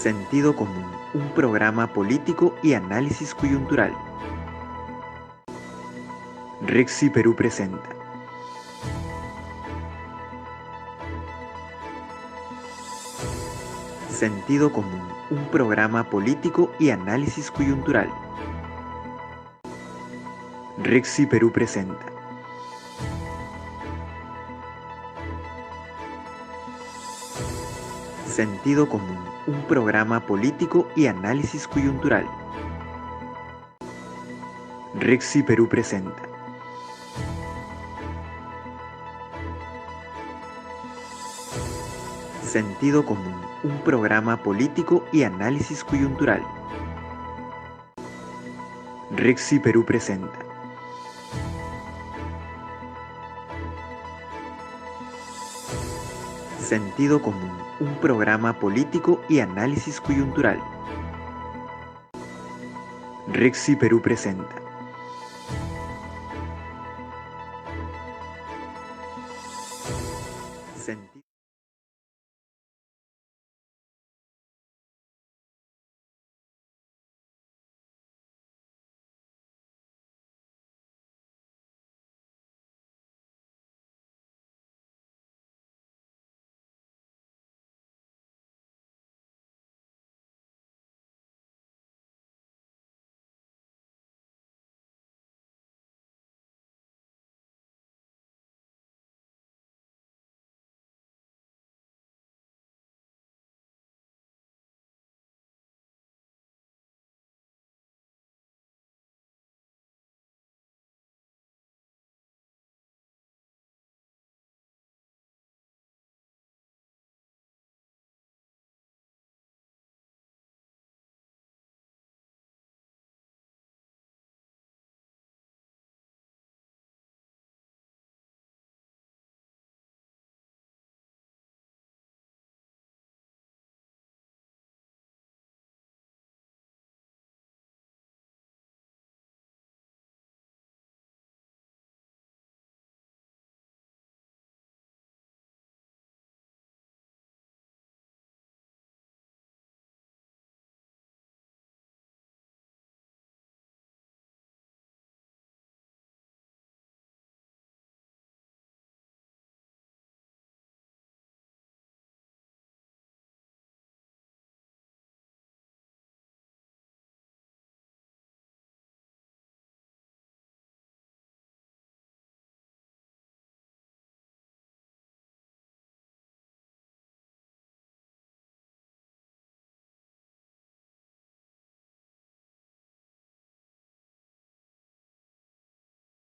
Sentido Común, un programa político y análisis coyuntural. Rexy Perú presenta. Sentido Común, un programa político y análisis coyuntural. Rexy Perú presenta. Sentido Común, un programa político y análisis coyuntural. Rexy Perú presenta. Sentido Común, un programa político y análisis coyuntural. Rexy Perú presenta. Sentido Común, un programa político y análisis coyuntural. Rexy Perú presenta. Senti-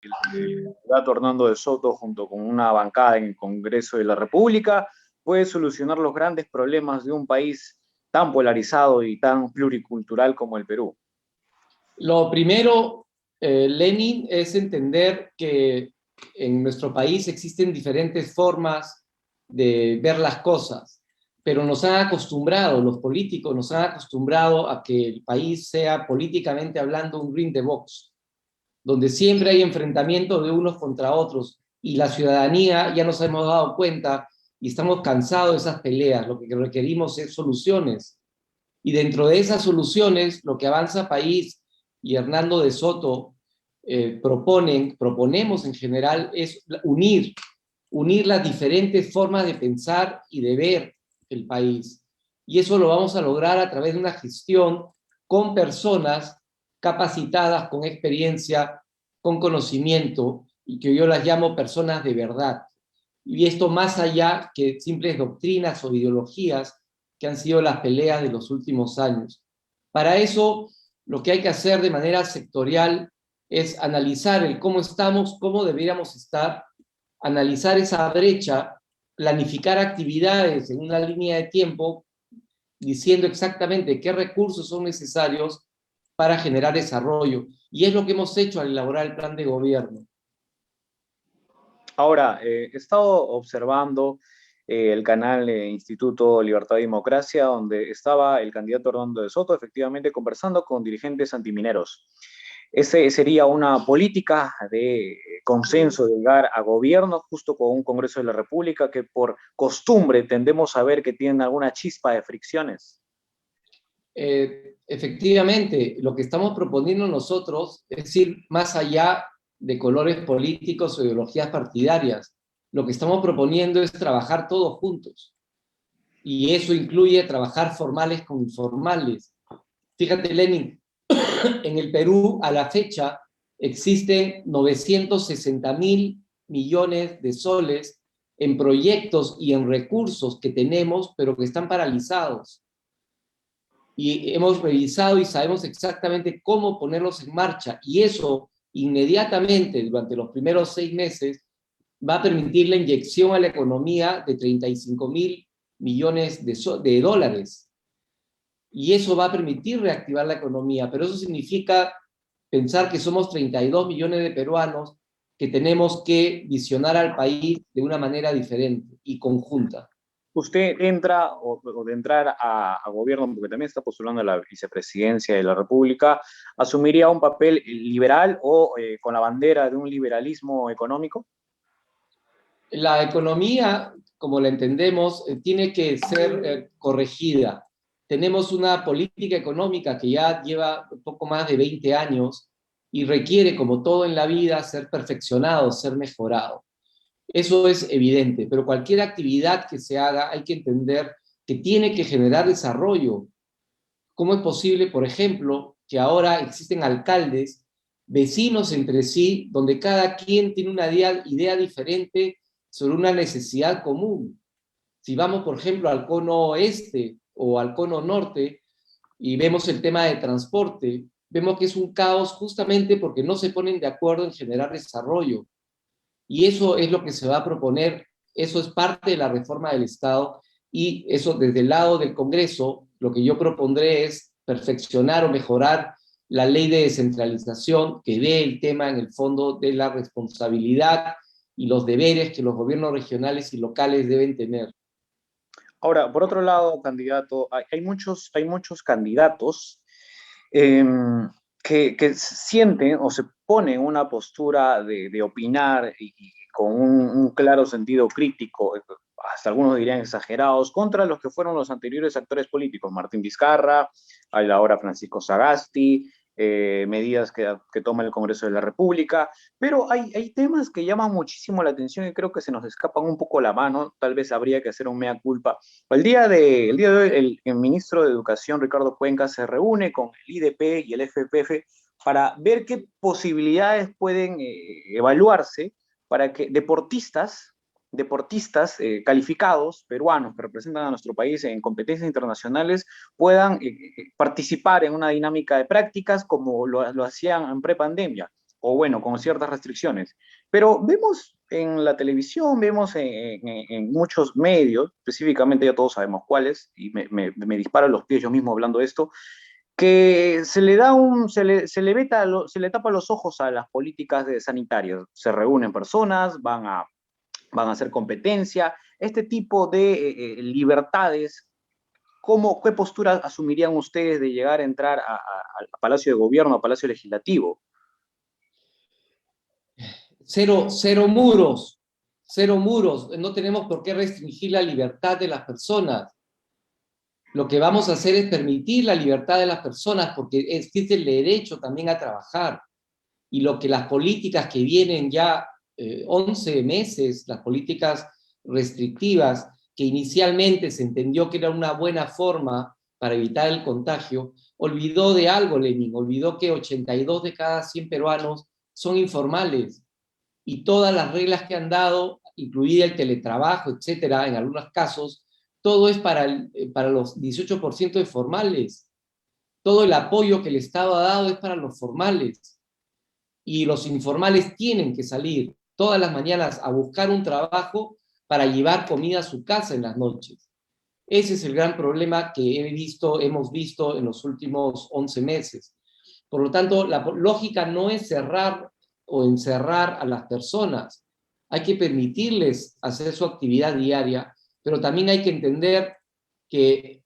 El candidato Hernando de Soto, junto con una bancada en el Congreso de la República, puede solucionar los grandes problemas de un país tan polarizado y tan pluricultural como el Perú? Lo primero, Lenin, es entender que en nuestro país existen diferentes formas de ver las cosas, pero nos han acostumbrado, los políticos nos han acostumbrado a que el país sea políticamente hablando un ring de box, donde siempre hay enfrentamientos de unos contra otros, y la ciudadanía ya nos hemos dado cuenta y estamos cansados de esas peleas. Lo que requerimos es soluciones, y dentro de esas soluciones, lo que Avanza País y Hernando de Soto proponemos en general es unir las diferentes formas de pensar y de ver el país. Y eso lo vamos a lograr a través de una gestión con personas capacitadas, con experiencia, con conocimiento, y que yo las llamo personas de verdad. Y esto más allá que simples doctrinas o ideologías que han sido las peleas de los últimos años. Para eso, lo que hay que hacer de manera sectorial es analizar el cómo estamos, cómo deberíamos estar, analizar esa brecha, planificar actividades en una línea de tiempo, diciendo exactamente qué recursos son necesarios para generar desarrollo. Y es lo que hemos hecho al elaborar el plan de gobierno. Ahora, he estado observando el canal Instituto Libertad y Democracia, donde estaba el candidato Hernando de Soto, efectivamente conversando con dirigentes antimineros. Ese sería una política de consenso, de llegar a gobierno justo con un Congreso de la República que por costumbre tendemos a ver que tienen alguna chispa de fricciones. Efectivamente, lo que estamos proponiendo nosotros es ir más allá de colores políticos o ideologías partidarias. Lo que estamos proponiendo es trabajar todos juntos. Y eso incluye trabajar formales con informales. Fíjate, Lenin, en el Perú a la fecha existen 960.000 millones de soles en proyectos y en recursos que tenemos, pero que están paralizados. Y hemos revisado y sabemos exactamente cómo ponerlos en marcha. Y eso inmediatamente, durante los primeros 6 meses, va a permitir la inyección a la economía de 35.000 millones de dólares. Y eso va a permitir reactivar la economía, pero eso significa pensar que somos 32 millones de peruanos que tenemos que visionar al país de una manera diferente y conjunta. Usted entra, o de entrar a gobierno, porque también está postulando a la vicepresidencia de la República, ¿asumiría un papel liberal o con la bandera de un liberalismo económico? La economía, como la entendemos, tiene que ser corregida. Tenemos una política económica que ya lleva un poco más de 20 años y requiere, como todo en la vida, ser perfeccionado, ser mejorado. Eso es evidente, pero cualquier actividad que se haga hay que entender que tiene que generar desarrollo. ¿Cómo es posible, por ejemplo, que ahora existen alcaldes, vecinos entre sí, donde cada quien tiene una idea diferente sobre una necesidad común? Si vamos, por ejemplo, al cono este o al cono norte y vemos el tema de transporte, vemos que es un caos justamente porque no se ponen de acuerdo en generar desarrollo. Y eso es lo que se va a proponer, eso es parte de la reforma del Estado, y eso desde el lado del Congreso, lo que yo propondré es perfeccionar o mejorar la ley de descentralización que ve el tema en el fondo de la responsabilidad y los deberes que los gobiernos regionales y locales deben tener. Ahora, por otro lado, candidato, hay muchos candidatos eh, que sienten o se ponen una postura de opinar y con un claro sentido crítico, hasta algunos dirían exagerados, contra los que fueron los anteriores actores políticos, Martín Vizcarra, a la hora Francisco Sagasti, medidas que toma el Congreso de la República, pero hay temas que llaman muchísimo la atención y creo que se nos escapan un poco la mano, tal vez habría que hacer un mea culpa. El día de hoy, el ministro de Educación, Ricardo Cuenca, se reúne con el IDP y el FPF para ver qué posibilidades pueden evaluarse para que deportistas calificados peruanos que representan a nuestro país en competencias internacionales puedan participar en una dinámica de prácticas como lo hacían en prepandemia, o bueno, con ciertas restricciones. Pero vemos en la televisión, vemos en muchos medios, específicamente ya todos sabemos cuáles, y me disparan los pies yo mismo hablando de esto, que se le tapa los ojos a las políticas sanitarias. Se reúnen personas, van a hacer competencia, este tipo de libertades. ¿Qué postura asumirían ustedes de llegar a entrar al Palacio de Gobierno, a Palacio Legislativo? Cero muros, cero muros. No tenemos por qué restringir la libertad de las personas. Lo que vamos a hacer es permitir la libertad de las personas porque existe el derecho también a trabajar. Y lo que las políticas que vienen ya 11 meses, las políticas restrictivas, que inicialmente se entendió que era una buena forma para evitar el contagio, olvidó de algo, Lenin, olvidó que 82 de cada 100 peruanos son informales y todas las reglas que han dado, incluida el teletrabajo, etcétera, en algunos casos, todo es para los 18% de formales. Todo el apoyo que el Estado ha dado es para los formales. Y los informales tienen que salir todas las mañanas a buscar un trabajo para llevar comida a su casa en las noches. Ese es el gran problema que hemos visto en los últimos 11 meses. Por lo tanto, la lógica no es cerrar o encerrar a las personas. Hay que permitirles hacer su actividad diaria, pero también hay que entender que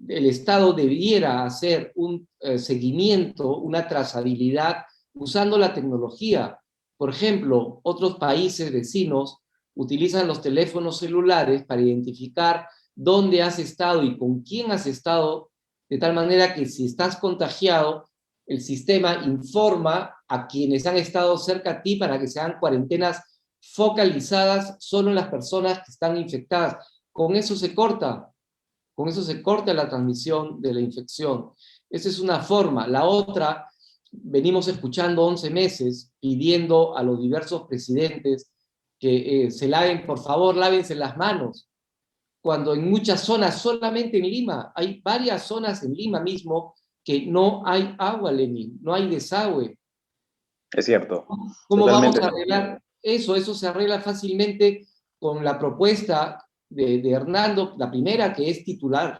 el Estado debiera hacer un seguimiento, una trazabilidad usando la tecnología. Por ejemplo, otros países vecinos utilizan los teléfonos celulares para identificar dónde has estado y con quién has estado de tal manera que si estás contagiado, el sistema informa a quienes han estado cerca a ti para que se hagan cuarentenas focalizadas solo en las personas que están infectadas. Con eso se corta la transmisión de la infección. Esa es una forma. La otra, venimos escuchando 11 meses pidiendo a los diversos presidentes que se laven, por favor, lávense las manos, cuando en muchas zonas, solamente en Lima, hay varias zonas en Lima mismo que no hay agua, Lenin, no hay desagüe. Es cierto. ¿Cómo vamos Totalmente a cierto. arreglar eso? Eso se arregla fácilmente con la propuesta de Hernando, la primera, que es titular,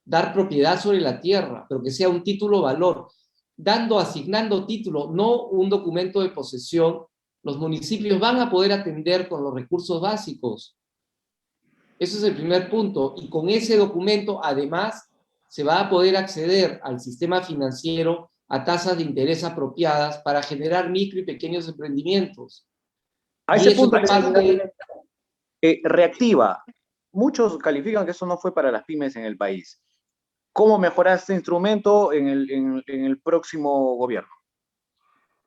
dar propiedad sobre la tierra, pero que sea un título valor, asignando título, no un documento de posesión. Los municipios van a poder atender con los recursos básicos. Ese es el primer punto. Y con ese documento, además, se va a poder acceder al sistema financiero a tasas de interés apropiadas para generar micro y pequeños emprendimientos. A Y ese eso punto, es parte reactiva. Muchos califican que eso no fue para las pymes en el país. ¿Cómo mejorar este instrumento en el próximo gobierno?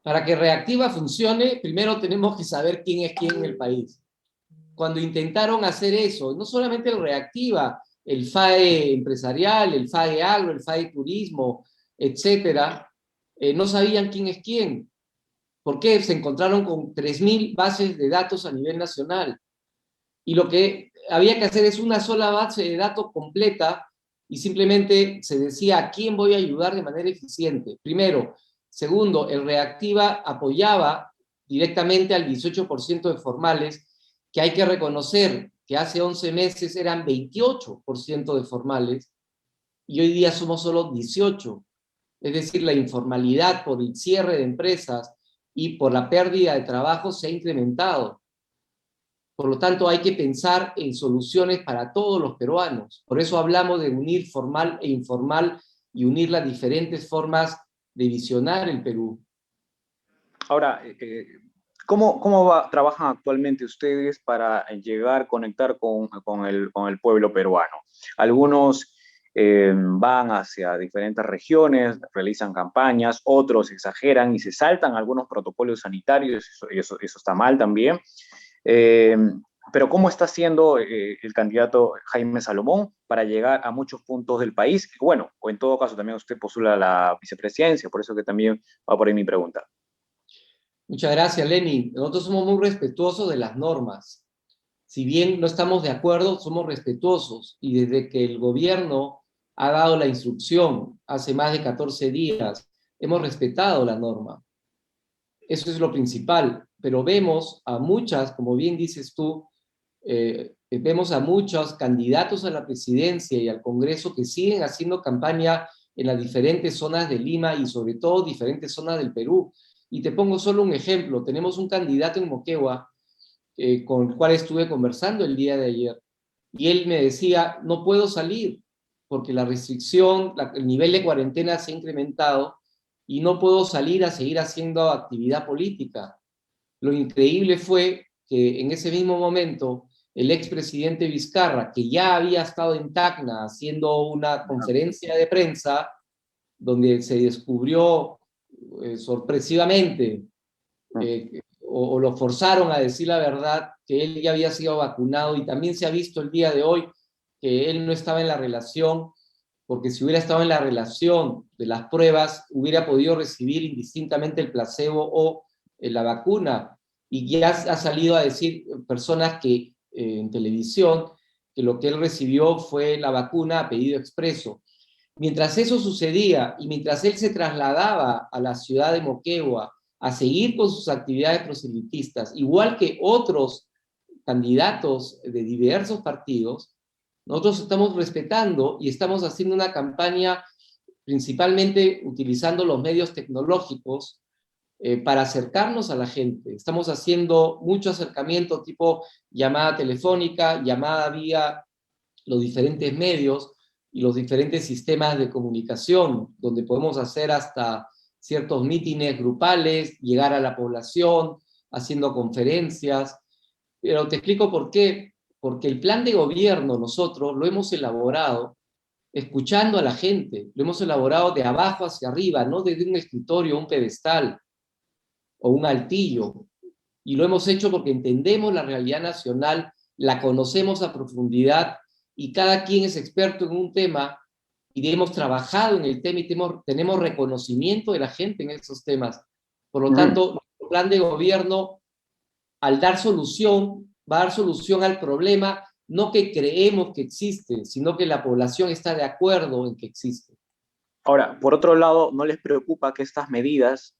para que Reactiva funcione, primero tenemos que saber quién es quién en el país. Cuando intentaron hacer eso, no solamente el Reactiva, el FAE empresarial, el FAE agro, el FAE turismo, etcétera, no sabían quién es quién. ¿Por qué? Se encontraron con 3.000 bases de datos a nivel nacional. Y lo que había que hacer es una sola base de datos completa y simplemente se decía a quién voy a ayudar de manera eficiente. Primero. Segundo, el Reactiva apoyaba directamente al 18% de formales, que hay que reconocer que hace 11 meses eran 28% de formales y hoy día somos solo 18%. Es decir, la informalidad por el cierre de empresas y por la pérdida de trabajo se ha incrementado. Por lo tanto, hay que pensar en soluciones para todos los peruanos. Por eso hablamos de unir formal e informal y unir las diferentes formas de visionar el Perú. Ahora, ¿cómo trabajan actualmente ustedes para llegar, conectar con el pueblo peruano? Algunos van hacia diferentes regiones, realizan campañas, otros exageran y se saltan algunos protocolos sanitarios, y eso está mal también. Pero ¿cómo está haciendo el candidato Jaime Salomón para llegar a muchos puntos del país? Bueno, o en todo caso también usted postula la vicepresidencia, por eso que también va por ahí mi pregunta. Muchas gracias, Lenin. Nosotros somos muy respetuosos de las normas. Si bien no estamos de acuerdo, somos respetuosos. Y desde que el gobierno ha dado la instrucción hace más de 14 días, hemos respetado la norma. Eso es lo principal. Pero vemos a muchas, como bien dices tú, vemos a muchos candidatos a la presidencia y al Congreso que siguen haciendo campaña en las diferentes zonas de Lima y sobre todo diferentes zonas del Perú. Y te pongo solo un ejemplo. Tenemos un candidato en Moquegua con el cual estuve conversando el día de ayer. Y él me decía, no puedo salir porque la restricción, el nivel de cuarentena se ha incrementado y no puedo salir a seguir haciendo actividad política. Lo increíble fue que en ese mismo momento el expresidente Vizcarra, que ya había estado en Tacna haciendo una conferencia de prensa donde se descubrió sorpresivamente o lo forzaron a decir la verdad, que él ya había sido vacunado, y también se ha visto el día de hoy que él no estaba en la relación, porque si hubiera estado en la relación de las pruebas, hubiera podido recibir indistintamente el placebo o la vacuna. Y ya ha salido a decir personas que en televisión que lo que él recibió fue la vacuna a pedido expreso. Mientras eso sucedía y mientras él se trasladaba a la ciudad de Moquegua a seguir con sus actividades proselitistas, igual que otros candidatos de diversos partidos, nosotros estamos respetando y estamos haciendo una campaña principalmente utilizando los medios tecnológicos para acercarnos a la gente. Estamos haciendo mucho acercamiento tipo llamada telefónica, llamada vía los diferentes medios y los diferentes sistemas de comunicación, donde podemos hacer hasta ciertos mítines grupales, llegar a la población, haciendo conferencias. Pero te explico por qué. Porque el plan de gobierno nosotros lo hemos elaborado escuchando a la gente. Lo hemos elaborado de abajo hacia arriba, no desde un escritorio, un pedestal o un altillo. Y lo hemos hecho porque entendemos la realidad nacional, la conocemos a profundidad y cada quien es experto en un tema y hemos trabajado en el tema y tenemos reconocimiento de la gente en esos temas. Por lo tanto, nuestro plan de gobierno, al dar solución, va a dar solución al problema, no que creemos que existe, sino que la población está de acuerdo en que existe. Ahora, por otro lado, ¿no les preocupa que estas medidas,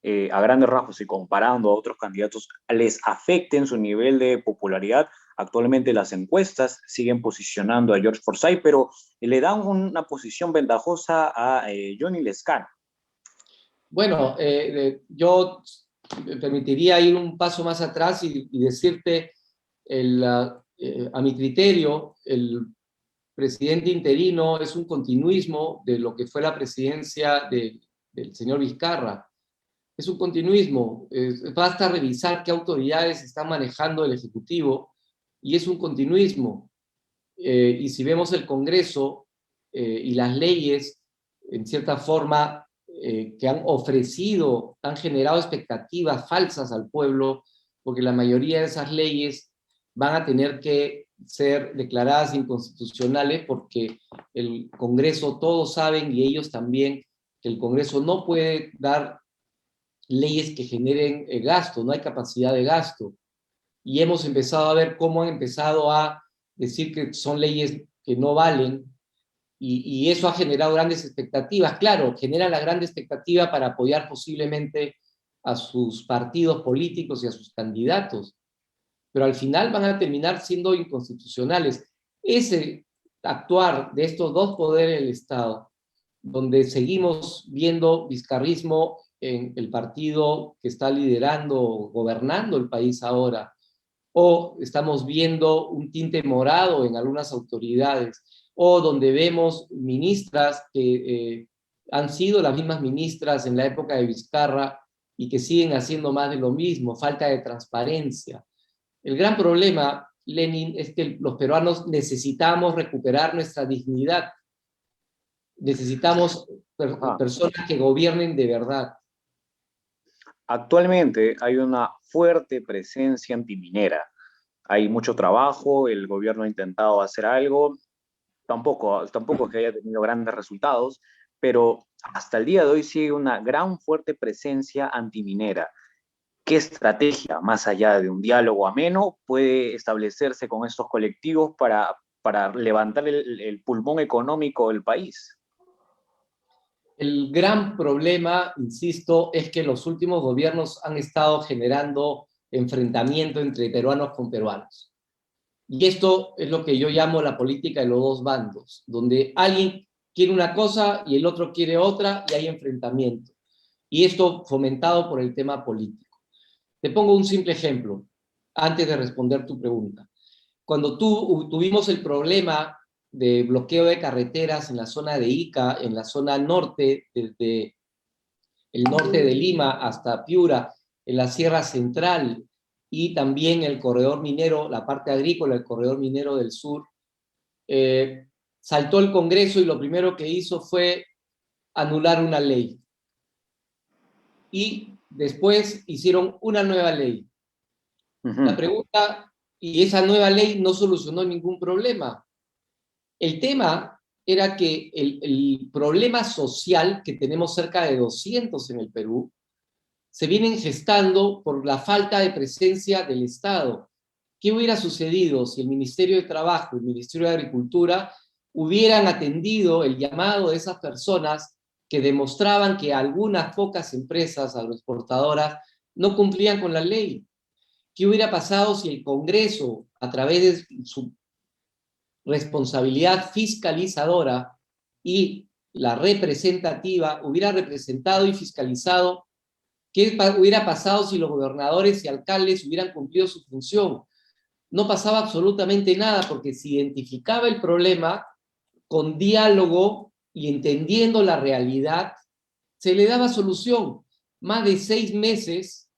a grandes rasgos y comparando a otros candidatos, les afecten su nivel de popularidad? Actualmente las encuestas siguen posicionando a George Forsyth, pero le dan una posición ventajosa a Johnny Lescano. Bueno, yo me permitiría ir un paso más atrás y decirte, a mi criterio, el presidente interino es un continuismo de lo que fue la presidencia del señor Vizcarra. Es un continuismo. Basta revisar qué autoridades están manejando el Ejecutivo y es un continuismo. Y si vemos el Congreso y las leyes, en cierta forma, que han ofrecido, han generado expectativas falsas al pueblo, porque la mayoría de esas leyes van a tener que ser declaradas inconstitucionales porque el Congreso, todos saben, y ellos también, que el Congreso no puede dar leyes que generen gasto, no hay capacidad de gasto. Y hemos empezado a ver cómo han empezado a decir que son leyes que no valen, y eso ha generado grandes expectativas. Claro, genera la gran expectativa para apoyar posiblemente a sus partidos políticos y a sus candidatos, pero al final van a terminar siendo inconstitucionales. Ese actuar de estos dos poderes del Estado, donde seguimos viendo vizcarrismo en el partido que está liderando, gobernando el país ahora, o estamos viendo un tinte morado en algunas autoridades, o donde vemos ministras que han sido las mismas ministras en la época de Vizcarra y que siguen haciendo más de lo mismo, falta de transparencia. El gran problema, Lenin, es que los peruanos necesitamos recuperar nuestra dignidad. Necesitamos personas que gobiernen de verdad. Actualmente hay una fuerte presencia antiminera. Hay mucho trabajo, el gobierno ha intentado hacer algo, tampoco es que haya tenido grandes resultados, pero hasta el día de hoy sigue una gran fuerte presencia antiminera. ¿Qué estrategia, más allá de un diálogo ameno, puede establecerse con estos colectivos para levantar el pulmón económico del país? El gran problema, insisto, es que los últimos gobiernos han estado generando enfrentamiento entre peruanos con peruanos. Y esto es lo que yo llamo la política de los dos bandos, donde alguien quiere una cosa y el otro quiere otra y hay enfrentamiento. Y esto fomentado por el tema político. Te pongo un simple ejemplo, antes de responder tu pregunta. Cuando tuvimos el problema de bloqueo de carreteras en la zona de Ica, en la zona norte, desde el norte de Lima hasta Piura, en la Sierra Central, y también el corredor minero, la parte agrícola, el corredor minero del sur, saltó el Congreso y lo primero que hizo fue anular una ley. Y después hicieron una nueva ley. La pregunta, y esa nueva ley no solucionó ningún problema. El tema era que el problema social, que tenemos cerca de 200 en el Perú, se vienen gestando por la falta de presencia del Estado. ¿Qué hubiera sucedido si el Ministerio de Trabajo y el Ministerio de Agricultura hubieran atendido el llamado de esas personas que demostraban que algunas pocas empresas agroexportadoras no cumplían con la ley? ¿Qué hubiera pasado si el Congreso, a través de su responsabilidad fiscalizadora y la representativa, hubiera representado y fiscalizado? ¿Qué hubiera pasado si los gobernadores y alcaldes hubieran cumplido su función? No pasaba absolutamente nada, porque se identificaba el problema con diálogo y entendiendo la realidad, se le daba solución. Más de 6 meses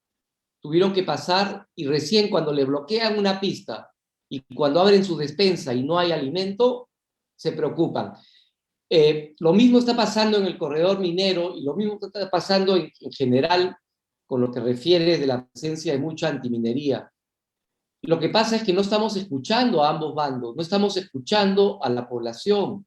tuvieron que pasar, y recién cuando le bloquean una pista y cuando abren su despensa y no hay alimento, se preocupan. Lo mismo está pasando en el corredor minero y lo mismo está pasando en general con lo que refiere de la presencia de mucha antiminería. Lo que pasa es que no estamos escuchando a ambos bandos, no estamos escuchando a la población.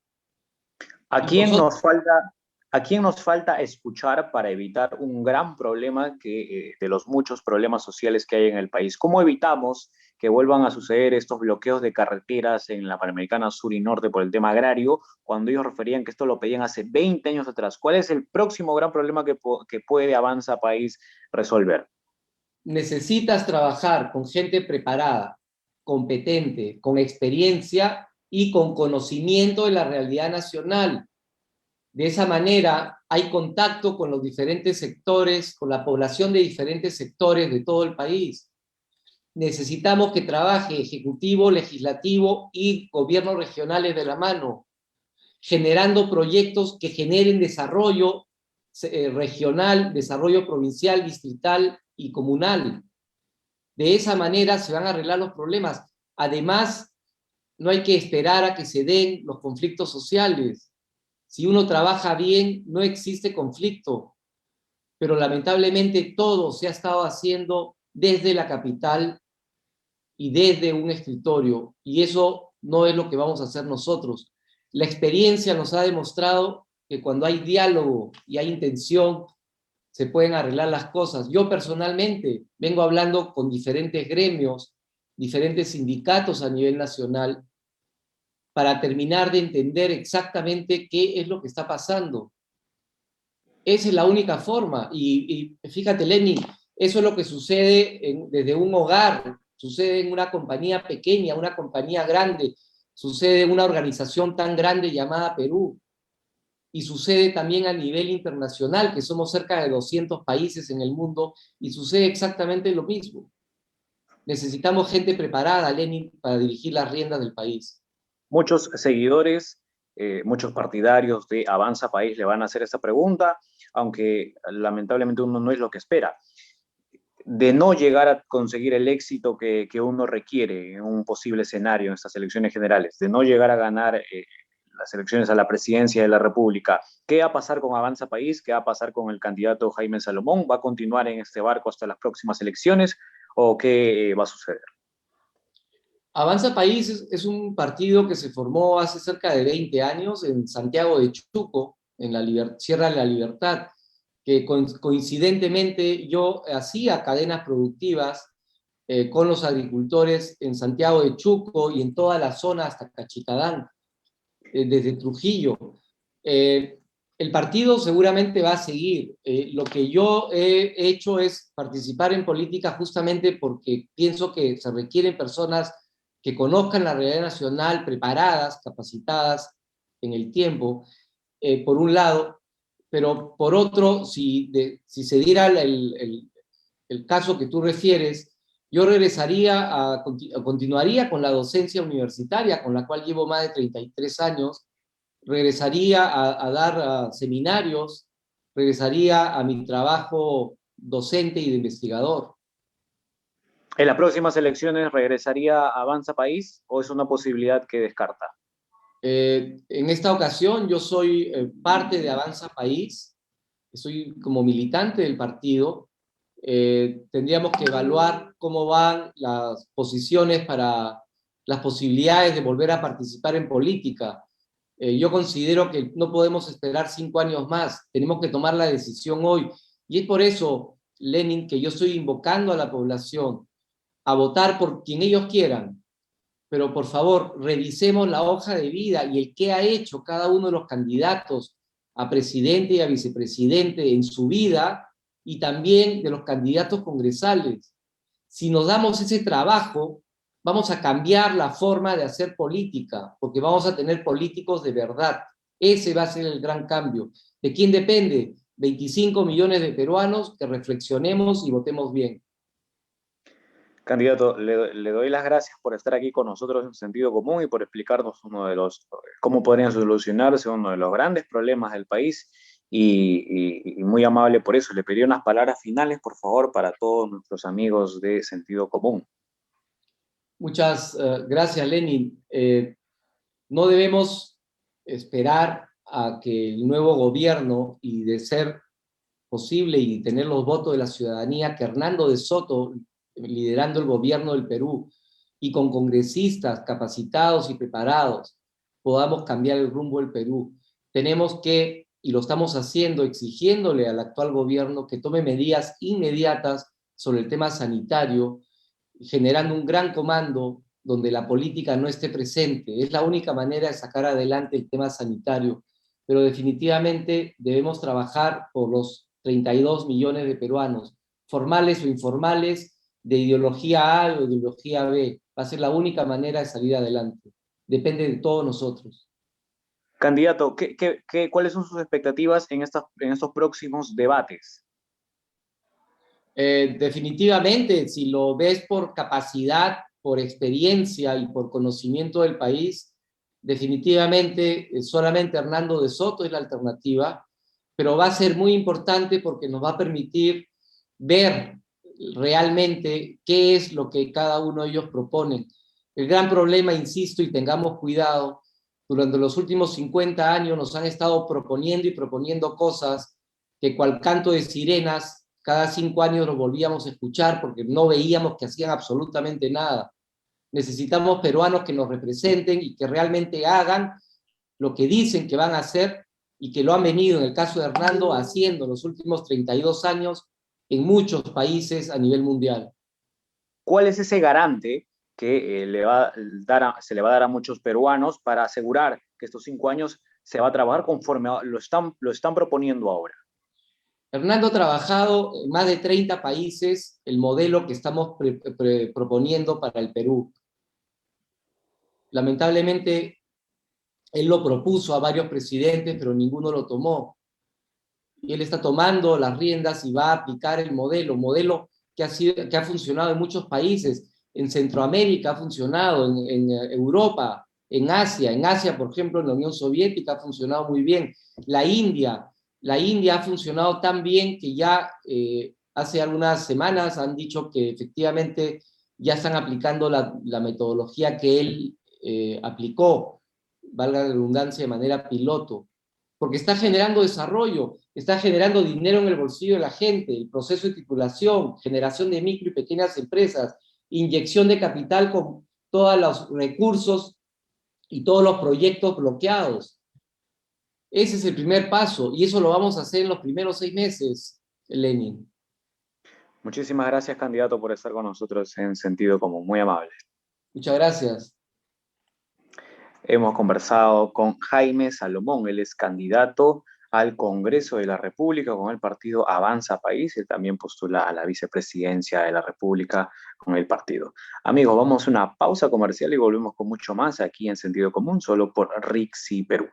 ¿A Y quién nosotros nos falta, a quién nos falta escuchar para evitar un gran problema de los muchos problemas sociales que hay en el país? ¿Cómo evitamos que vuelvan a suceder estos bloqueos de carreteras en la Panamericana Sur y Norte por el tema agrario, cuando ellos referían que esto lo pedían hace 20 años atrás? ¿Cuál es el próximo gran problema que puede Avanza País resolver? necesitas trabajar con gente preparada, competente, con experiencia y con conocimiento de la realidad nacional. De esa manera hay contacto con los diferentes sectores, con la población de diferentes sectores de todo el país. Necesitamos que trabaje ejecutivo, legislativo y gobiernos regionales de la mano, generando proyectos que generen desarrollo regional, desarrollo provincial, distrital y comunal. De esa manera se van a arreglar los problemas. Además, no hay que esperar a que se den los conflictos sociales. Si uno trabaja bien, no existe conflicto, pero lamentablemente todo se ha estado haciendo desde la capital y desde un escritorio, y eso no es lo que vamos a hacer nosotros. La experiencia nos ha demostrado que cuando hay diálogo y hay intención, se pueden arreglar las cosas. Yo personalmente vengo hablando con diferentes gremios, diferentes sindicatos a nivel nacional, para terminar de entender exactamente qué es lo que está pasando. Esa es la única forma. Y fíjate, Lenin, eso es lo que sucede desde un hogar, sucede en una compañía pequeña, una compañía grande, sucede en una organización tan grande llamada Perú. Y sucede también a nivel internacional, que somos cerca de 200 países en el mundo, y sucede exactamente lo mismo. Necesitamos gente preparada, Lenin, para dirigir las riendas del país. Muchos seguidores, muchos partidarios de Avanza País le van a hacer esta pregunta, aunque lamentablemente uno no es lo que espera. De no llegar a conseguir el éxito que uno requiere en un posible escenario en estas elecciones generales, de no llegar a ganar las elecciones a la presidencia de la República, ¿qué va a pasar con Avanza País? ¿Qué va a pasar con el candidato Jaime Salomón? ¿Va a continuar en este barco hasta las próximas elecciones? ¿O qué va a suceder? Avanza País es un partido que se formó hace cerca de 20 años en Santiago de Chuco, en la Sierra de la Libertad, que coincidentemente yo hacía cadenas productivas con los agricultores en Santiago de Chuco y en toda la zona hasta Cachicadán, desde Trujillo. Eh, el partido seguramente va a seguir. Lo que yo he hecho es participar en política justamente porque pienso que se requieren personas que conozcan la realidad nacional, preparadas, capacitadas en el tiempo, por un lado, pero por otro, si se diera el caso que tú refieres, yo regresaría continuaría con la docencia universitaria, con la cual llevo más de 33 años, regresaría a dar seminarios, regresaría a mi trabajo docente y de investigador. ¿En las próximas elecciones regresaría a Avanza País o es una posibilidad que descarta? En esta ocasión yo soy parte de Avanza País, soy como militante del partido. Tendríamos que evaluar cómo van las posiciones para las posibilidades de volver a participar en política. Yo considero que no podemos esperar 5 años más, tenemos que tomar la decisión hoy. Y es por eso, Lenin, que yo estoy invocando a la población a votar por quien ellos quieran, pero por favor, revisemos la hoja de vida y el qué ha hecho cada uno de los candidatos a presidente y a vicepresidente en su vida y también de los candidatos congresales. Si nos damos ese trabajo, vamos a cambiar la forma de hacer política, porque vamos a tener políticos de verdad. Ese va a ser el gran cambio. ¿De quién depende? 25 millones de peruanos que reflexionemos y votemos bien. Candidato, le doy las gracias por estar aquí con nosotros en Sentido Común y por explicarnos uno de cómo podrían solucionarse uno de los grandes problemas del país y muy amable por eso. Le pediría unas palabras finales, por favor, para todos nuestros amigos de Sentido Común. Muchas gracias, Lenin. No debemos esperar a que el nuevo gobierno, y de ser posible y tener los votos de la ciudadanía, que Hernando de Soto, liderando el gobierno del Perú, y con congresistas capacitados y preparados, podamos cambiar el rumbo del Perú. Tenemos que, y lo estamos haciendo, exigiéndole al actual gobierno que tome medidas inmediatas sobre el tema sanitario, generando un gran comando donde la política no esté presente. Es la única manera de sacar adelante el tema sanitario, pero definitivamente debemos trabajar por los 32 millones de peruanos, formales o informales, de ideología A o ideología B. Va a ser la única manera de salir adelante. Depende de todos nosotros. Candidato, ¿cuáles son sus expectativas en estos próximos debates? Definitivamente, si lo ves por capacidad, por experiencia y por conocimiento del país, definitivamente solamente Hernando de Soto es la alternativa, pero va a ser muy importante porque nos va a permitir ver realmente qué es lo que cada uno de ellos propone. El gran problema, insisto, y tengamos cuidado, durante los últimos 50 años nos han estado proponiendo y proponiendo cosas que cual canto de sirenas, cada 5 años lo volvíamos a escuchar porque no veíamos que hacían absolutamente nada. Necesitamos peruanos que nos representen y que realmente hagan lo que dicen que van a hacer y que lo han venido, en el caso de Hernando, haciendo los últimos 32 años en muchos países a nivel mundial. ¿Cuál es ese garante que se le va a dar a muchos peruanos para asegurar que estos 5 años se va a trabajar conforme lo están proponiendo ahora? Hernando ha trabajado en más de 30 países el modelo que estamos proponiendo para el Perú. Lamentablemente, él lo propuso a varios presidentes, pero ninguno lo tomó. Y él está tomando las riendas y va a aplicar el modelo que ha funcionado en muchos países. En Centroamérica ha funcionado, en Europa, en Asia, por ejemplo, en la Unión Soviética ha funcionado muy bien. La India ha funcionado tan bien que ya hace algunas semanas han dicho que efectivamente ya están aplicando la metodología que él aplicó, valga la redundancia, de manera piloto, porque está generando desarrollo, está generando dinero en el bolsillo de la gente, el proceso de titulación, generación de micro y pequeñas empresas, inyección de capital con todos los recursos y todos los proyectos bloqueados. Ese es el primer paso, y eso lo vamos a hacer en los primeros 6 meses, Lenin. Muchísimas gracias, candidato, por estar con nosotros en Sentido Común. Muy amable. Muchas gracias. Hemos conversado con Jaime Salomón, él es candidato al Congreso de la República con el partido Avanza País, él también postula a la vicepresidencia de la República con el partido. Amigos, vamos a una pausa comercial y volvemos con mucho más aquí en Sentido Común, solo por RIXI Perú.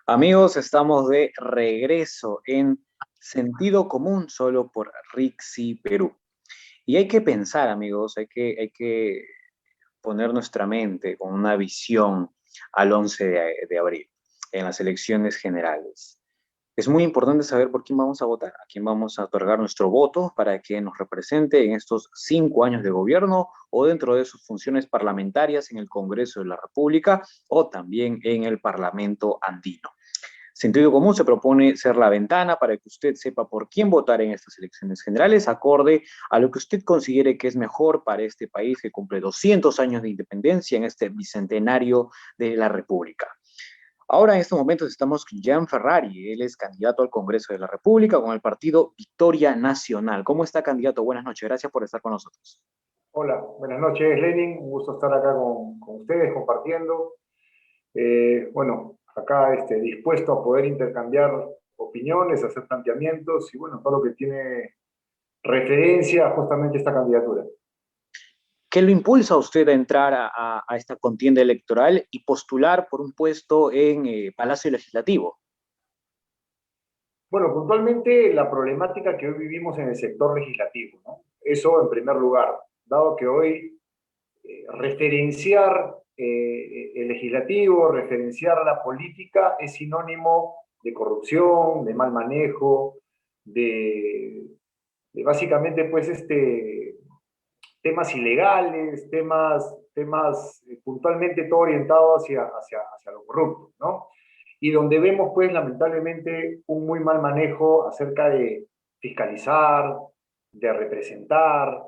Amigos, estamos de regreso en Sentido Común solo por Rixi Perú. Y hay que pensar, amigos, hay que poner nuestra mente con una visión al 11 de abril, en las elecciones generales. Es muy importante saber por quién vamos a votar, a quién vamos a otorgar nuestro voto para que nos represente en estos 5 años de gobierno o dentro de sus funciones parlamentarias en el Congreso de la República o también en el Parlamento andino. Sentido Común se propone ser la ventana para que usted sepa por quién votar en estas elecciones generales, acorde a lo que usted considere que es mejor para este país que cumple 200 años de independencia en este bicentenario de la República. Ahora, en estos momentos, estamos con Jean Ferrari. Él es candidato al Congreso de la República con el partido Victoria Nacional. ¿Cómo está, candidato? Buenas noches. Gracias por estar con nosotros. Hola, buenas noches, Lenin. Un gusto estar acá con ustedes compartiendo. Bueno, acá dispuesto a poder intercambiar opiniones, hacer planteamientos y bueno, todo lo que tiene referencia a justamente esta candidatura. ¿Qué lo impulsa a usted a entrar a esta contienda electoral y postular por un puesto en Palacio Legislativo? Bueno, puntualmente la problemática que hoy vivimos en el sector legislativo, ¿no? Eso en primer lugar, dado que hoy referenciar el legislativo, referenciar la política es sinónimo de corrupción, de mal manejo, de básicamente pues temas ilegales, temas puntualmente todo orientado hacia lo corrupto, ¿no? Y donde vemos, pues, lamentablemente, un muy mal manejo acerca de fiscalizar, de representar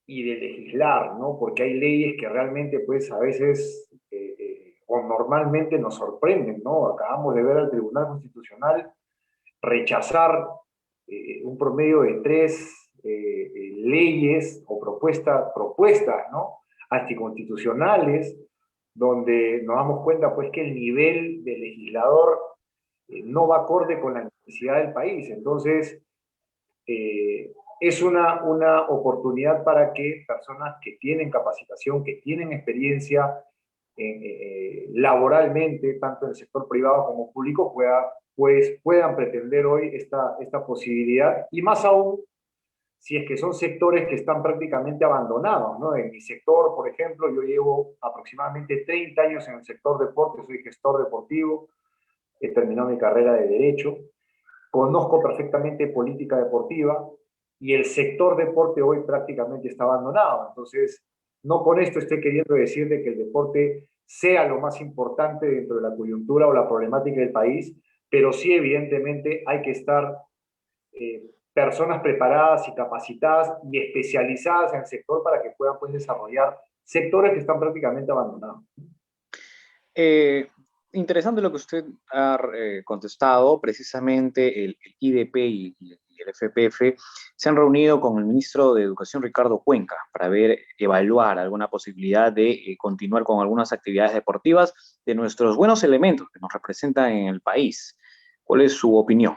y de legislar, ¿no? Porque hay leyes que realmente, pues, a veces o normalmente nos sorprenden, ¿no? Acabamos de ver al Tribunal Constitucional rechazar un promedio de 3 leyes o propuestas, ¿no? Anticonstitucionales, donde nos damos cuenta pues que el nivel del legislador no va acorde con la necesidad del país. Entonces, es una oportunidad para que personas que tienen capacitación, que tienen experiencia laboralmente, tanto en el sector privado como público, puedan pretender hoy esta posibilidad, y más aún si es que son sectores que están prácticamente abandonados, ¿no? En mi sector, por ejemplo, yo llevo aproximadamente 30 años en el sector deporte, soy gestor deportivo, he terminado mi carrera de Derecho, conozco perfectamente política deportiva, y el sector deporte hoy prácticamente está abandonado. Entonces, no con esto estoy queriendo decir de que el deporte sea lo más importante dentro de la coyuntura o la problemática del país, pero sí, evidentemente, hay que estar personas preparadas y capacitadas y especializadas en el sector para que puedan pues, desarrollar sectores que están prácticamente abandonados. Interesante lo que usted ha contestado. Precisamente el IDP y el FPF se han reunido con el ministro de Educación, Ricardo Cuenca, para evaluar alguna posibilidad de continuar con algunas actividades deportivas de nuestros buenos elementos que nos representan en el país. ¿Cuál es su opinión?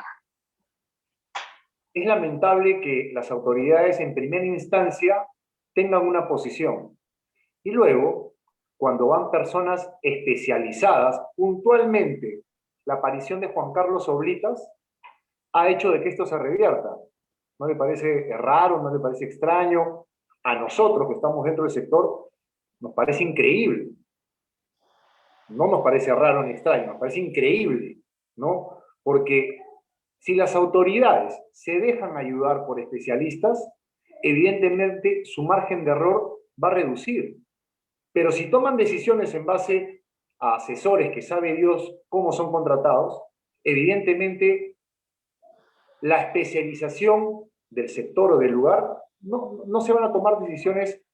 Es lamentable que las autoridades en primera instancia tengan una posición y luego, cuando van personas especializadas, puntualmente la aparición de Juan Carlos Oblitas ha hecho de que esto se revierta. ¿No le parece raro? ¿No le parece extraño? A nosotros que estamos dentro del sector nos parece increíble. No nos parece raro ni extraño, nos parece increíble, ¿no? Porque si las autoridades se dejan ayudar por especialistas, evidentemente su margen de error va a reducir. Pero si toman decisiones en base a asesores que sabe Dios cómo son contratados, evidentemente la especialización del sector o del lugar, no se van a tomar decisiones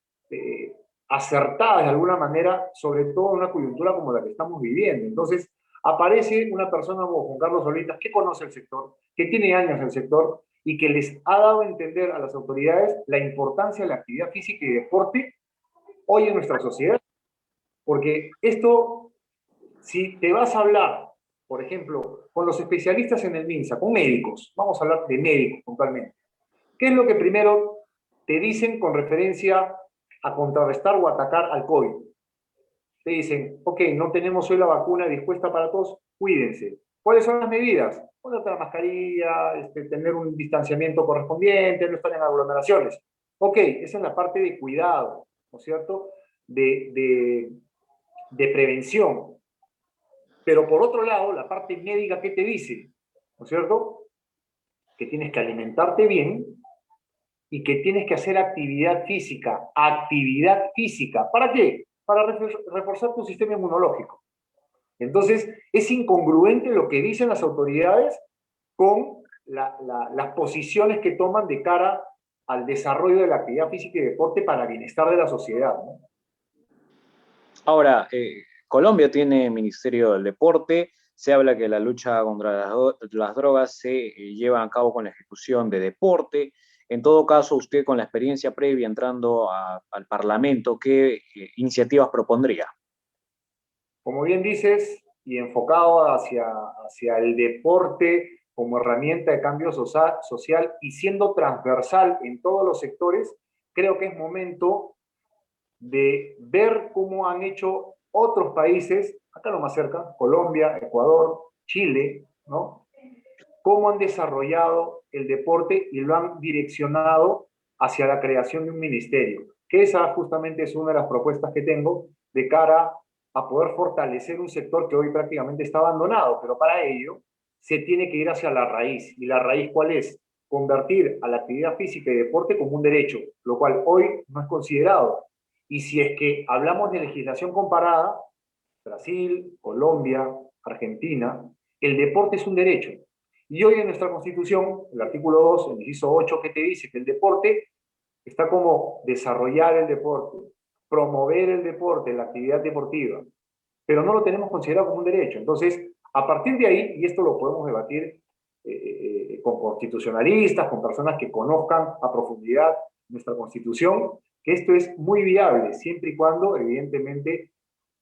acertadas de alguna manera, sobre todo en una coyuntura como la que estamos viviendo. Entonces, aparece una persona como Juan Carlos Solitas, que conoce el sector, que tiene años en el sector, y que les ha dado a entender a las autoridades la importancia de la actividad física y deporte hoy en nuestra sociedad. Porque esto, si te vas a hablar, por ejemplo, con los especialistas en el MINSA, con médicos, vamos a hablar de médicos puntualmente, ¿qué es lo que primero te dicen con referencia a contrarrestar o atacar al COVID? Te dicen, ok, no tenemos hoy la vacuna dispuesta para todos, cuídense. ¿Cuáles son las medidas? Ponerte la mascarilla, tener un distanciamiento correspondiente, no estar en aglomeraciones. Ok, esa es la parte de cuidado, ¿no es cierto? De prevención. Pero por otro lado, la parte médica, ¿qué te dice? ¿No es cierto? Que tienes que alimentarte bien y que tienes que hacer actividad física. ¿Actividad física? ¿Para qué? Para reforzar tu sistema inmunológico. Entonces, es incongruente lo que dicen las autoridades con las posiciones que toman de cara al desarrollo de la actividad física y deporte para el bienestar de la sociedad, ¿no? Ahora, Colombia tiene Ministerio del Deporte, se habla que la lucha contra las drogas se lleva a cabo con la ejecución de deporte. En todo caso, usted con la experiencia previa entrando al Parlamento, ¿qué iniciativas propondría? Como bien dices, y enfocado hacia el deporte como herramienta de cambio social y siendo transversal en todos los sectores, creo que es momento de ver cómo han hecho otros países, acá lo más cerca, Colombia, Ecuador, Chile, ¿no? Cómo han desarrollado el deporte y lo han direccionado hacia la creación de un ministerio, que esa justamente es una de las propuestas que tengo de cara a poder fortalecer un sector que hoy prácticamente está abandonado, pero para ello se tiene que ir hacia la raíz. ¿Y la raíz cuál es? Convertir a la actividad física y deporte como un derecho, lo cual hoy no es considerado. Y si es que hablamos de legislación comparada, Brasil, Colombia, Argentina, el deporte es un derecho. Y hoy en nuestra Constitución, el artículo 2, el inciso 8, que te dice que el deporte está como desarrollar el deporte, promover el deporte, la actividad deportiva, pero no lo tenemos considerado como un derecho. Entonces, a partir de ahí, y esto lo podemos debatir con constitucionalistas, con personas que conozcan a profundidad nuestra Constitución, que esto es muy viable, siempre y cuando, evidentemente,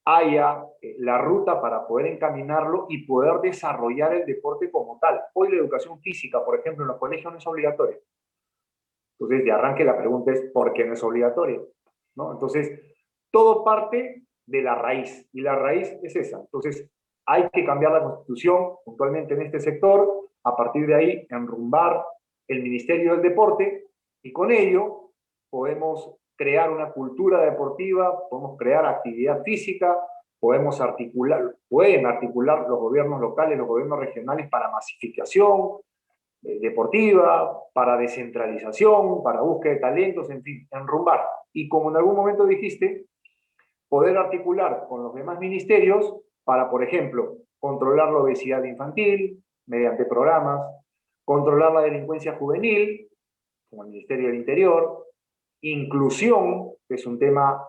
haya la ruta para poder encaminarlo y poder desarrollar el deporte como tal. Hoy la educación física, por ejemplo, en los colegios no es obligatoria. Entonces, de arranque la pregunta es, ¿por qué no es obligatorio? ¿No? Entonces, todo parte de la raíz, y la raíz es esa. Entonces, hay que cambiar la Constitución puntualmente en este sector, a partir de ahí enrumbar el Ministerio del Deporte, y con ello podemos crear una cultura deportiva, podemos crear actividad física, pueden articular los gobiernos locales, los gobiernos regionales para masificación deportiva, para descentralización, para búsqueda de talentos, en fin, enrumbar. Y como en algún momento dijiste, poder articular con los demás ministerios para, por ejemplo, controlar la obesidad infantil mediante programas, controlar la delincuencia juvenil, como el Ministerio del Interior, inclusión, que es un tema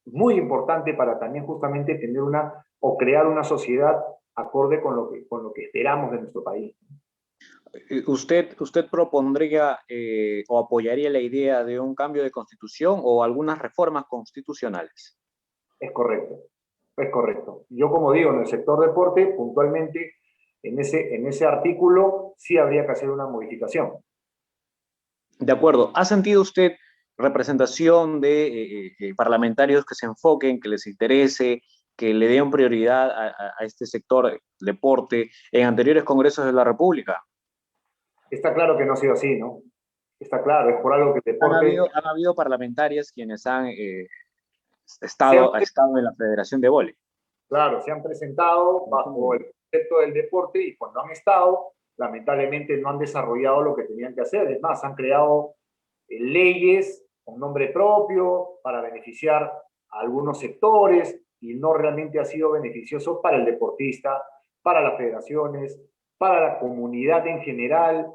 muy importante para también justamente tener o crear una sociedad acorde con lo que esperamos de nuestro país. ¿Usted propondría o apoyaría la idea de un cambio de constitución o algunas reformas constitucionales? Es correcto, es correcto. Yo, como digo, en el sector deporte, puntualmente, en ese artículo sí habría que hacer una modificación. De acuerdo. ¿Ha sentido usted representación de parlamentarios que se enfoquen, que les interese, que le den prioridad a este sector deporte en anteriores congresos de la República? Está claro que no ha sido así, ¿no? Está claro, es por algo que el deporte... Han habido parlamentarias quienes han estado en la Federación de Vóley. Claro, se han presentado bajo el concepto del deporte y cuando han estado, lamentablemente no han desarrollado lo que tenían que hacer. Es más, han creado leyes con nombre propio para beneficiar a algunos sectores, y no realmente ha sido beneficioso para el deportista, para las federaciones, para la comunidad en general,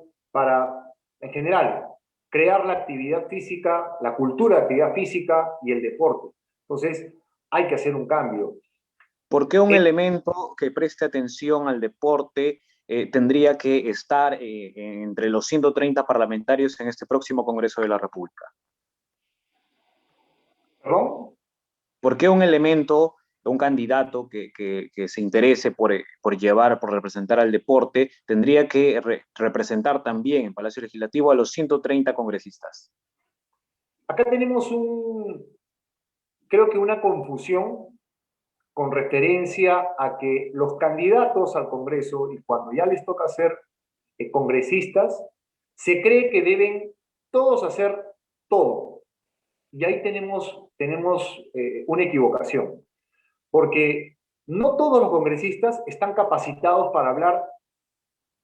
crear la actividad física, la cultura de actividad física y el deporte. Entonces, hay que hacer un cambio. ¿Por qué un elemento que preste atención al deporte tendría que estar entre los 130 parlamentarios en este próximo Congreso de la República? ¿Perdón? ¿Por qué un elemento, un candidato que se interese por representar al deporte, tendría que representar también en Palacio Legislativo a los 130 congresistas? Acá tenemos creo que una confusión con referencia a que los candidatos al Congreso, y cuando ya les toca ser congresistas, se cree que deben todos hacer todo. Y ahí tenemos una equivocación, porque no todos los congresistas están capacitados para hablar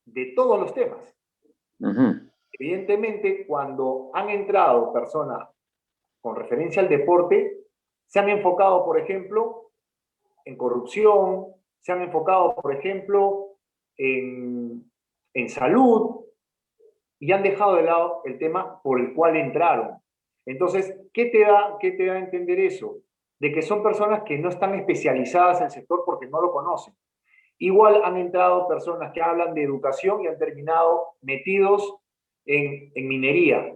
de todos los temas. Evidentemente, cuando han entrado personas con referencia al deporte, se han enfocado, por ejemplo, en corrupción, se han enfocado, por ejemplo, en salud, y han dejado de lado el tema por el cual entraron. Entonces, ¿qué te da a entender eso? De que son personas que no están especializadas en el sector porque no lo conocen. Igual han entrado personas que hablan de educación y han terminado metidos en minería.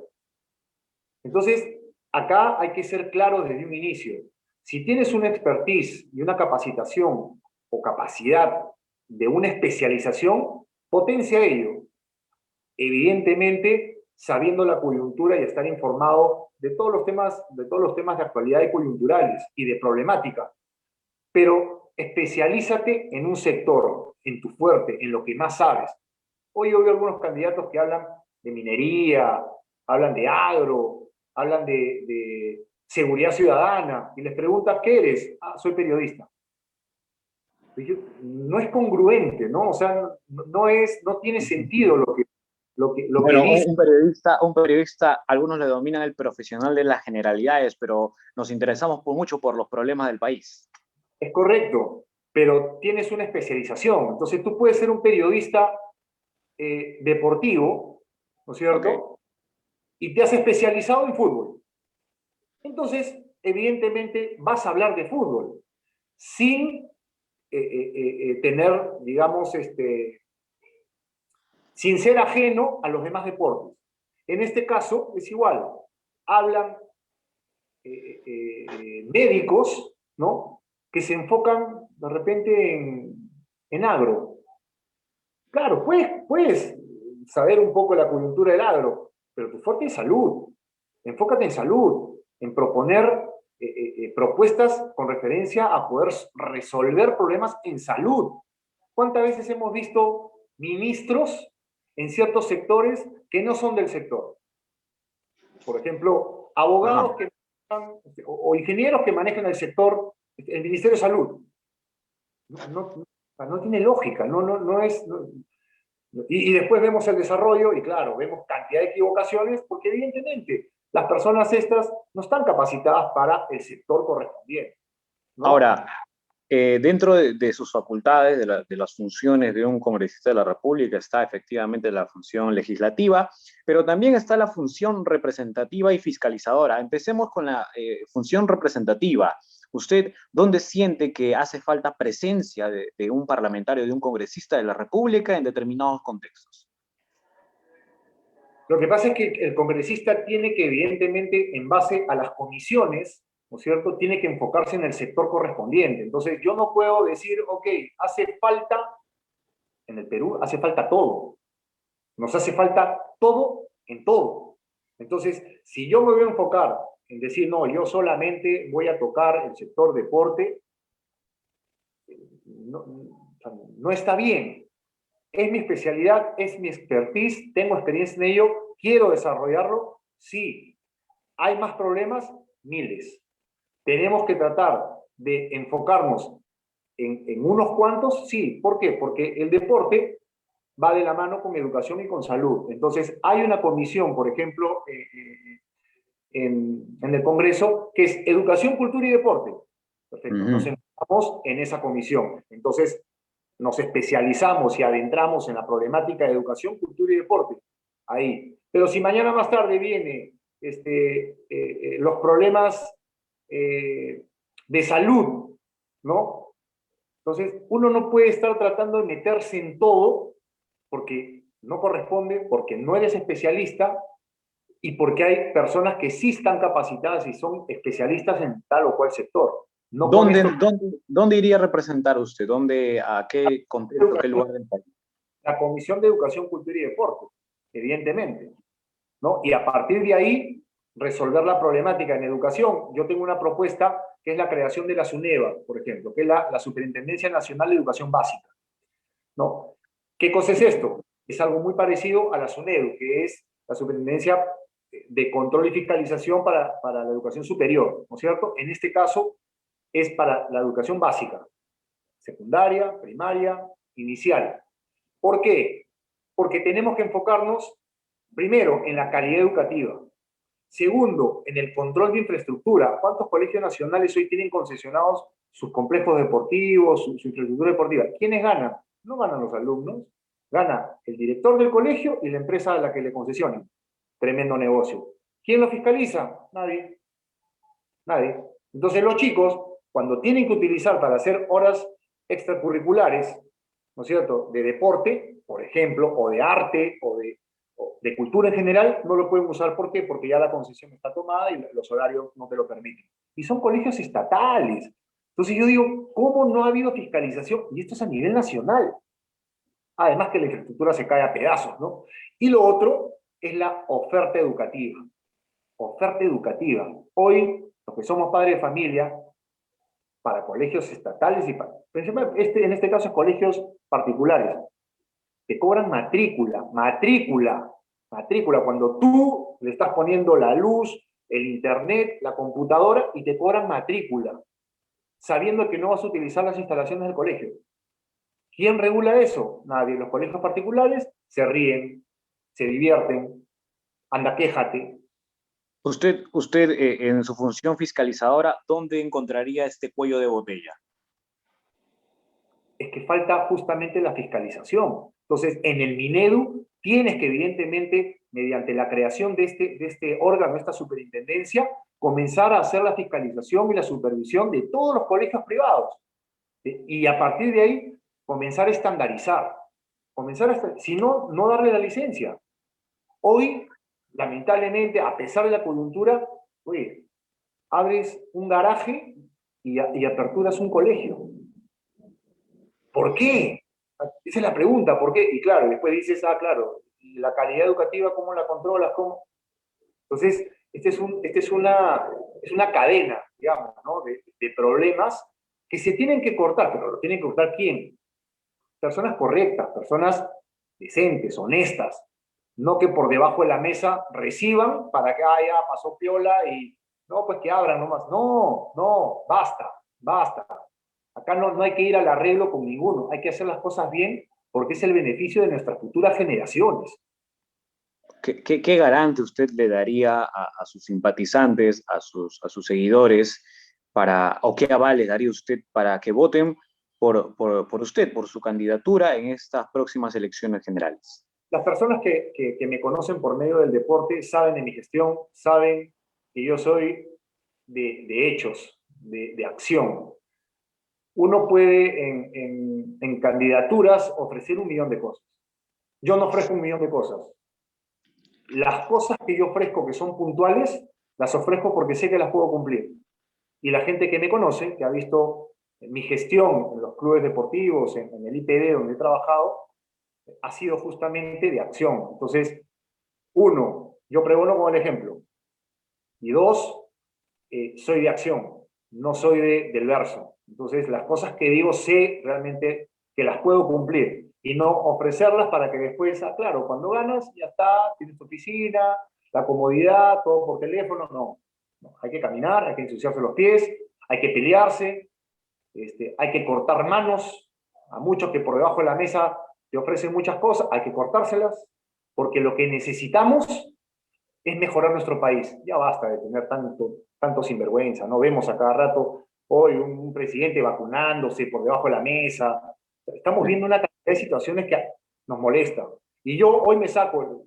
Entonces, acá hay que ser claro desde un inicio. Si tienes una expertise y una capacitación o capacidad de una especialización, potencia ello. Evidentemente, sabiendo la coyuntura y estar informado de todos los temas de actualidad y coyunturales y de problemática. Pero especialízate en un sector, en tu fuerte, en lo que más sabes. Hoy oigo algunos candidatos que hablan de minería, hablan de agro, hablan de seguridad ciudadana, y les preguntas, ¿qué eres? Ah, soy periodista. No es congruente, ¿no? O sea, no tiene sentido lo que dice. Un periodista, algunos le dominan el profesional de las generalidades, pero nos interesamos mucho por los problemas del país. Es correcto, pero tienes una especialización. Entonces tú puedes ser un periodista deportivo, ¿no es cierto? Okay. Y te has especializado en fútbol. Entonces, evidentemente, vas a hablar de fútbol, sin tener, digamos, sin ser ajeno a los demás deportes. En este caso, es igual. Hablan médicos, ¿no?, que se enfocan de repente en agro. Claro, puedes saber un poco la coyuntura del agro, pero tu fuerte es salud. Enfócate en salud, en proponer propuestas con referencia a poder resolver problemas en salud. ¿Cuántas veces hemos visto ministros en ciertos sectores que no son del sector? Por ejemplo, abogados que o ingenieros que manejan el sector, el Ministerio de Salud. No tiene lógica, no es... Y después vemos el desarrollo y claro, vemos cantidad de equivocaciones porque evidentemente las personas estas no están capacitadas para el sector correspondiente, ¿no? Ahora, dentro de sus facultades, de las funciones de un congresista de la República, está efectivamente la función legislativa, pero también está la función representativa y fiscalizadora. Empecemos con la función representativa. ¿Usted dónde siente que hace falta presencia de un parlamentario, de un congresista de la República en determinados contextos? Lo que pasa es que el congresista tiene que, evidentemente, en base a las comisiones, ¿no es cierto?, tiene que enfocarse en el sector correspondiente. Entonces, yo no puedo decir, ok, hace falta, en el Perú hace falta todo. Nos hace falta todo en todo. Entonces, si yo me voy a enfocar en decir, no, yo solamente voy a tocar el sector deporte, no está bien. ¿Es mi especialidad? ¿Es mi expertise? ¿Tengo experiencia en ello? ¿Quiero desarrollarlo? Sí. ¿Hay más problemas? Miles. ¿Tenemos que tratar de enfocarnos en unos cuantos? Sí. ¿Por qué? Porque el deporte va de la mano con educación y con salud. Entonces, hay una comisión, por ejemplo, en el Congreso, que es Educación, Cultura y Deporte. Perfecto. Nos enfocamos Estamos en esa comisión. Entonces, nos especializamos y adentramos en la problemática de educación, cultura y deporte. Ahí. Pero si mañana más tarde viene los problemas de salud, ¿no? Entonces, uno no puede estar tratando de meterse en todo porque no corresponde, porque no eres especialista y porque hay personas que sí están capacitadas y son especialistas en tal o cual sector. No con ¿Dónde, esto, dónde iría a representar usted? ¿Dónde, a qué contexto, qué lugar del país? la Comisión de Educación, Cultura y Deporte, evidentemente, ¿no? Y a partir de ahí, resolver la problemática en educación. Yo tengo una propuesta que es la creación de la SUNEVA, por ejemplo, que es la Superintendencia Nacional de Educación Básica, ¿no? ¿Qué cosa es esto? Es algo muy parecido a la SUNEDU, que es la Superintendencia de Control y Fiscalización para la Educación Superior, ¿no es cierto? En este caso es para la educación básica, secundaria, primaria, inicial. ¿Por qué? Porque tenemos que enfocarnos, primero, en la calidad educativa. Segundo, en el control de infraestructura. ¿Cuántos colegios nacionales hoy tienen concesionados sus complejos deportivos, su infraestructura deportiva? ¿Quiénes ganan? No ganan los alumnos, gana el director del colegio y la empresa a la que le concesionan. Tremendo negocio. ¿Quién lo fiscaliza? Nadie. Nadie. Entonces los chicos, cuando tienen que utilizar para hacer horas extracurriculares, ¿no es cierto?, de deporte, por ejemplo, o de arte, o de cultura en general, no lo pueden usar. ¿Por qué? Porque ya la concesión está tomada y los horarios no te lo permiten. Y son colegios estatales. Entonces yo digo, ¿cómo no ha habido fiscalización? Y esto es a nivel nacional. Además que la infraestructura se cae a pedazos, ¿no? Y lo otro es la oferta educativa. Oferta educativa. Hoy, los que somos padres de familia, para colegios estatales y para, en este caso, colegios particulares, te cobran matrícula, matrícula, matrícula, cuando tú le estás poniendo la luz, el internet, la computadora, y te cobran matrícula, sabiendo que no vas a utilizar las instalaciones del colegio. ¿Quién regula eso? Nadie. Los colegios particulares se ríen, se divierten, anda, quéjate. Usted en su función fiscalizadora, ¿dónde encontraría este cuello de botella? Es que falta justamente la fiscalización. Entonces, en el Minedu tienes que, evidentemente, mediante la creación de este órgano, esta superintendencia, comenzar a hacer la fiscalización y la supervisión de todos los colegios privados. Y a partir de ahí, comenzar a estandarizar. Si no, no darle la licencia. Hoy, lamentablemente, a pesar de la coyuntura, oye, abres un garaje y aperturas un colegio. ¿Por qué? Esa es la pregunta, ¿por qué? Y claro, después dices, claro, la calidad educativa, ¿cómo la controlas? ¿Cómo? Entonces, es una cadena, digamos, ¿no?, de problemas que se tienen que cortar, pero ¿lo tienen que cortar quién? Personas correctas, personas decentes, honestas, no que por debajo de la mesa reciban para que, ya pasó piola y, no, pues que abran nomás. No, no, basta, basta. Acá no hay que ir al arreglo con ninguno, hay que hacer las cosas bien porque es el beneficio de nuestras futuras generaciones. ¿Qué garante usted le daría a sus simpatizantes, a sus seguidores, o qué aval le daría usted para que voten por usted, por su candidatura en estas próximas elecciones generales? Las personas que me conocen por medio del deporte saben de mi gestión, saben que yo soy de hechos, de acción. Uno puede en candidaturas ofrecer 1.000.000 de cosas. Yo no ofrezco 1.000.000 de cosas. Las cosas que yo ofrezco que son puntuales, las ofrezco porque sé que las puedo cumplir. Y la gente que me conoce, que ha visto mi gestión en los clubes deportivos, en el IPD donde he trabajado, ha sido justamente de acción. Entonces, uno, yo pregono con el ejemplo. Y dos, soy de acción, no soy del verso. Entonces, las cosas que digo sé realmente que las puedo cumplir y no ofrecerlas para que después, claro, cuando ganas, ya está, tienes tu oficina, la comodidad, todo por teléfono. No, hay que caminar, hay que ensuciarse los pies, hay que pelearse, hay que cortar manos a muchos que por debajo de la mesa te ofrecen muchas cosas, hay que cortárselas, porque lo que necesitamos es mejorar nuestro país. Ya basta de tener tanto sinvergüenza, ¿no? Vemos a cada rato hoy un presidente vacunándose por debajo de la mesa. Estamos viendo una cantidad de situaciones que nos molestan. Y yo hoy me saco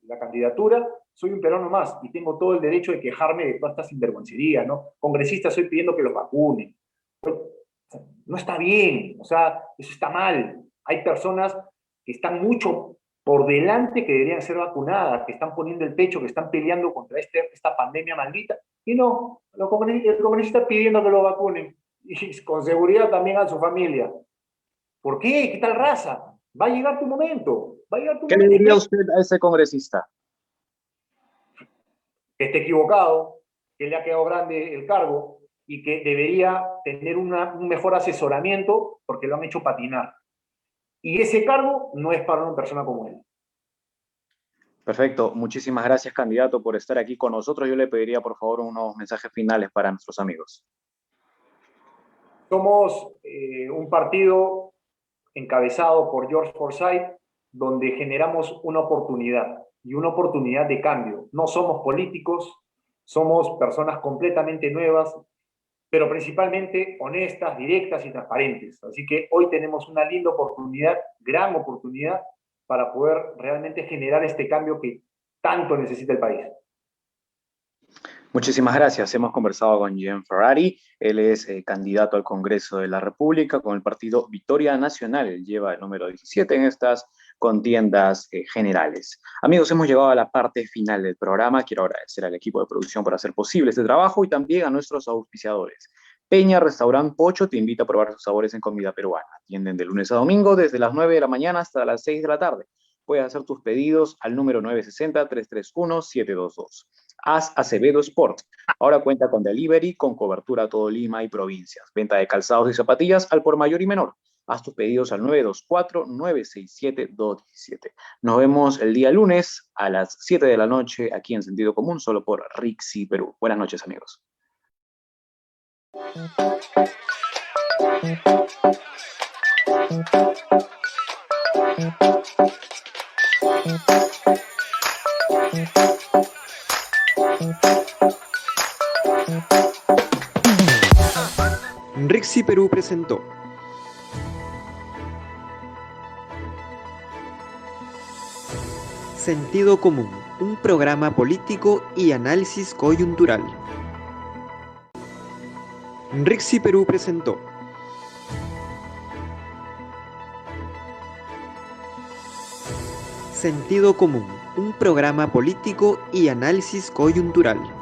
la candidatura, soy un peruano más y tengo todo el derecho de quejarme de todas estas sinvergüencerías, ¿no? Congresistas, estoy pidiendo que los vacunen. No está bien, o sea, eso está mal. Hay personas que están mucho por delante que deberían ser vacunadas, que están poniendo el pecho, que están peleando contra esta pandemia maldita. Y no, el congresista pidiendo que lo vacunen. Y con seguridad también a su familia. ¿Por qué? ¿Qué tal raza? Va a llegar tu momento. Va a llegar tu ¿Qué le momento. diría usted a ese congresista? Que esté equivocado, que le ha quedado grande el cargo y que debería tener un mejor asesoramiento porque lo han hecho patinar. Y ese cargo no es para una persona como él. Perfecto. Muchísimas gracias, candidato, por estar aquí con nosotros. Yo le pediría, por favor, unos mensajes finales para nuestros amigos. Somos un partido encabezado por George Forsyth, donde generamos una oportunidad y una oportunidad de cambio. No somos políticos, somos personas completamente nuevas, pero principalmente honestas, directas y transparentes. Así que hoy tenemos una linda oportunidad, gran oportunidad, para poder realmente generar este cambio que tanto necesita el país. Muchísimas gracias. Hemos conversado con Jean Ferrari. Él es candidato al Congreso de la República con el partido Victoria Nacional. Él lleva el número 17 en estas contiendas generales. Amigos, hemos llegado a la parte final del programa. Quiero agradecer al equipo de producción por hacer posible este trabajo y también a nuestros auspiciadores. Peña Restaurant Pocho te invita a probar sus sabores en comida peruana. Atienden de lunes a domingo desde las 9 de la mañana hasta las 6 de la tarde. Puedes hacer tus pedidos al número 960-331-722. Haz Acevedo Sport. Ahora cuenta con delivery, con cobertura a todo Lima y provincias. Venta de calzados y zapatillas al por mayor y menor. Haz tus pedidos al 924-967-217. Nos vemos el día lunes a las 7 de la noche aquí en Sentido Común, solo por Rixi Perú. Buenas noches, amigos. Rixi Perú presentó Sentido Común, un programa político y análisis coyuntural. Rixi Perú presentó Sentido Común, un programa político y análisis coyuntural.